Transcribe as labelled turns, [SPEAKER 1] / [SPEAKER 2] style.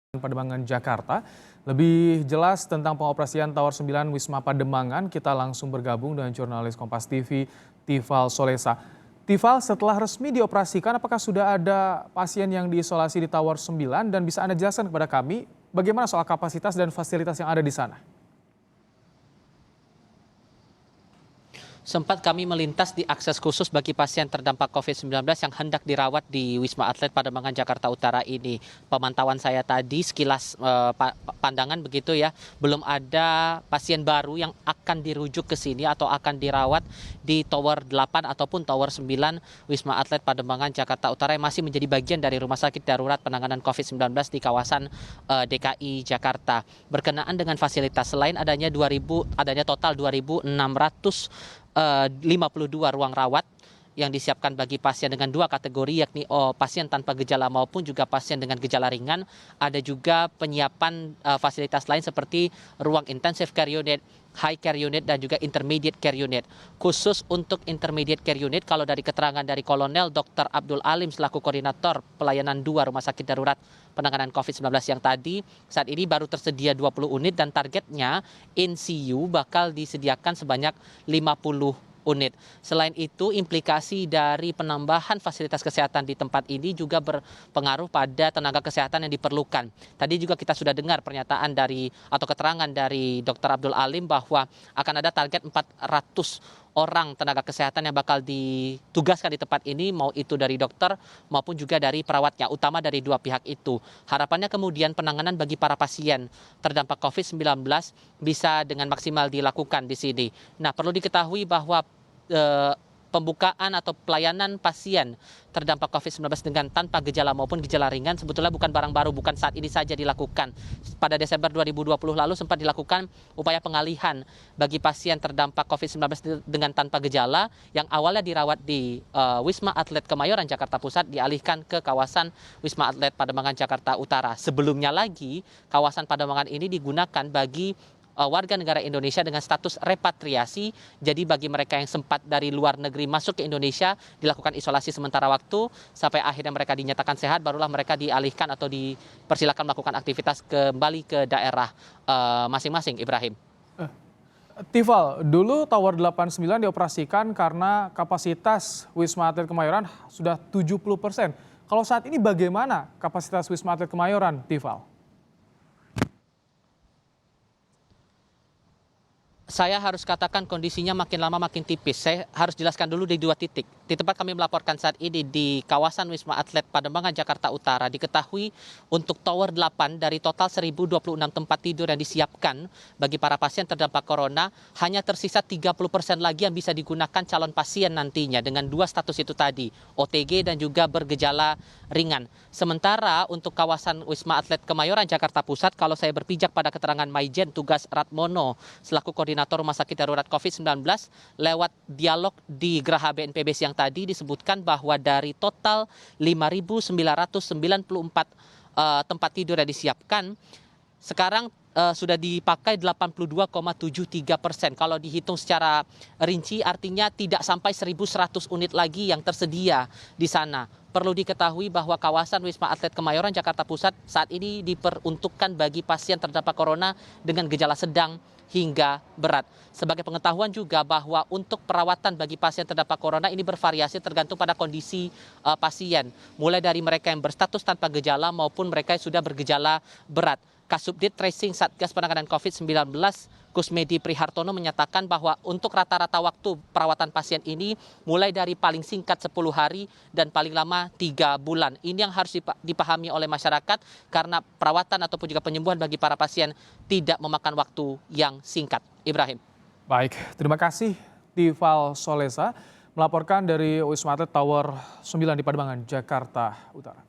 [SPEAKER 1] Pademangan, Jakarta. Lebih jelas tentang pengoperasian Tower 9 Wisma Pademangan, kita langsung bergabung dengan jurnalis Kompas TV, Tifal Solesa. Tifal, setelah resmi dioperasikan, apakah sudah ada pasien yang diisolasi di Tower 9 dan bisa Anda jelaskan kepada kami bagaimana soal kapasitas dan fasilitas yang ada di sana?
[SPEAKER 2] Sempat kami melintas di akses khusus bagi pasien terdampak COVID-19 yang hendak dirawat di Wisma Atlet Pademangan, Jakarta Utara ini. Pemantauan saya tadi sekilas pandangan begitu ya, belum ada pasien baru yang akan dirujuk ke sini atau akan dirawat di Tower 8 ataupun Tower 9 Wisma Atlet Pademangan, Jakarta Utara yang masih menjadi bagian dari Rumah Sakit Darurat Penanganan COVID-19 di kawasan DKI Jakarta. Berkenaan dengan fasilitas, selain adanya total 2.652 ruang rawat yang disiapkan bagi pasien dengan dua kategori, yakni pasien tanpa gejala maupun juga pasien dengan gejala ringan. Ada juga penyiapan fasilitas lain seperti ruang intensive care unit, high care unit, dan juga intermediate care unit. Khusus untuk intermediate care unit, kalau dari keterangan dari Kolonel Dr. Abdul Alim selaku koordinator pelayanan 2 Rumah Sakit Darurat Penanganan COVID-19 yang tadi, saat ini baru tersedia 20 unit dan targetnya NCU bakal disediakan sebanyak 50 unit. Selain itu, implikasi dari penambahan fasilitas kesehatan di tempat ini juga berpengaruh pada tenaga kesehatan yang diperlukan. Tadi juga kita sudah dengar pernyataan atau keterangan dari Dr. Abdul Alim bahwa akan ada target 400 orang tenaga kesehatan yang bakal ditugaskan di tempat ini, mau itu dari dokter maupun juga dari perawatnya, utama dari dua pihak itu. Harapannya kemudian penanganan bagi para pasien terdampak COVID-19 bisa dengan maksimal dilakukan di sini. Nah, perlu diketahui bahwa pembukaan atau pelayanan pasien terdampak COVID-19 dengan tanpa gejala maupun gejala ringan sebetulnya bukan barang baru, bukan saat ini saja dilakukan. Pada Desember 2020 lalu sempat dilakukan upaya pengalihan bagi pasien terdampak COVID-19 dengan tanpa gejala yang awalnya dirawat di Wisma Atlet Kemayoran, Jakarta Pusat, dialihkan ke kawasan Wisma Atlet Pademangan, Jakarta Utara. Sebelumnya lagi, kawasan Pademangan ini digunakan bagi warga negara Indonesia dengan status repatriasi. Jadi bagi mereka yang sempat dari luar negeri masuk ke Indonesia dilakukan isolasi sementara waktu sampai akhirnya mereka dinyatakan sehat, barulah mereka dialihkan atau dipersilakan melakukan aktivitas kembali ke daerah masing-masing. Ibrahim.
[SPEAKER 1] Tifal, dulu Tower 89 dioperasikan karena kapasitas Wisma Atlet Kemayoran sudah 70%. Kalau saat ini bagaimana kapasitas Wisma Atlet Kemayoran, Tifal?
[SPEAKER 2] Saya harus katakan kondisinya makin lama makin tipis. Saya harus jelaskan dulu di dua titik. Di tempat kami melaporkan saat ini di kawasan Wisma Atlet Pademangan, Jakarta Utara, diketahui untuk Tower 8 dari total 1.026 tempat tidur yang disiapkan bagi para pasien terdampak corona, hanya tersisa 30% lagi yang bisa digunakan calon pasien nantinya dengan dua status itu tadi, OTG dan juga bergejala ringan. Sementara untuk kawasan Wisma Atlet Kemayoran, Jakarta Pusat, kalau saya berpijak pada keterangan Maijen Tugas Ratmono selaku koordinator Rumah Sakit Darurat COVID-19, lewat dialog di Geraha BNPB siang tadi disebutkan bahwa dari total 5.994 tempat tidur yang disiapkan, sekarang sudah dipakai 82,73%. Kalau dihitung secara rinci artinya tidak sampai 1.100 unit lagi yang tersedia di sana. Perlu diketahui bahwa kawasan Wisma Atlet Kemayoran, Jakarta Pusat saat ini diperuntukkan bagi pasien terdampak corona dengan gejala sedang hingga berat. Sebagai pengetahuan juga bahwa untuk perawatan bagi pasien terdampak corona ini bervariasi tergantung pada kondisi pasien. Mulai dari mereka yang berstatus tanpa gejala maupun mereka yang sudah bergejala berat. Kasubdit Tracing Satgas Penanganan COVID-19 Kusmedi Prihartono menyatakan bahwa untuk rata-rata waktu perawatan pasien ini mulai dari paling singkat 10 hari dan paling lama 3 bulan. Ini yang harus dipahami oleh masyarakat karena perawatan ataupun juga penyembuhan bagi para pasien tidak memakan waktu yang singkat. Ibrahim.
[SPEAKER 1] Baik, terima kasih Tifal Solesa melaporkan dari Wisma Atlet Tower 9 di Pademangan, Jakarta Utara.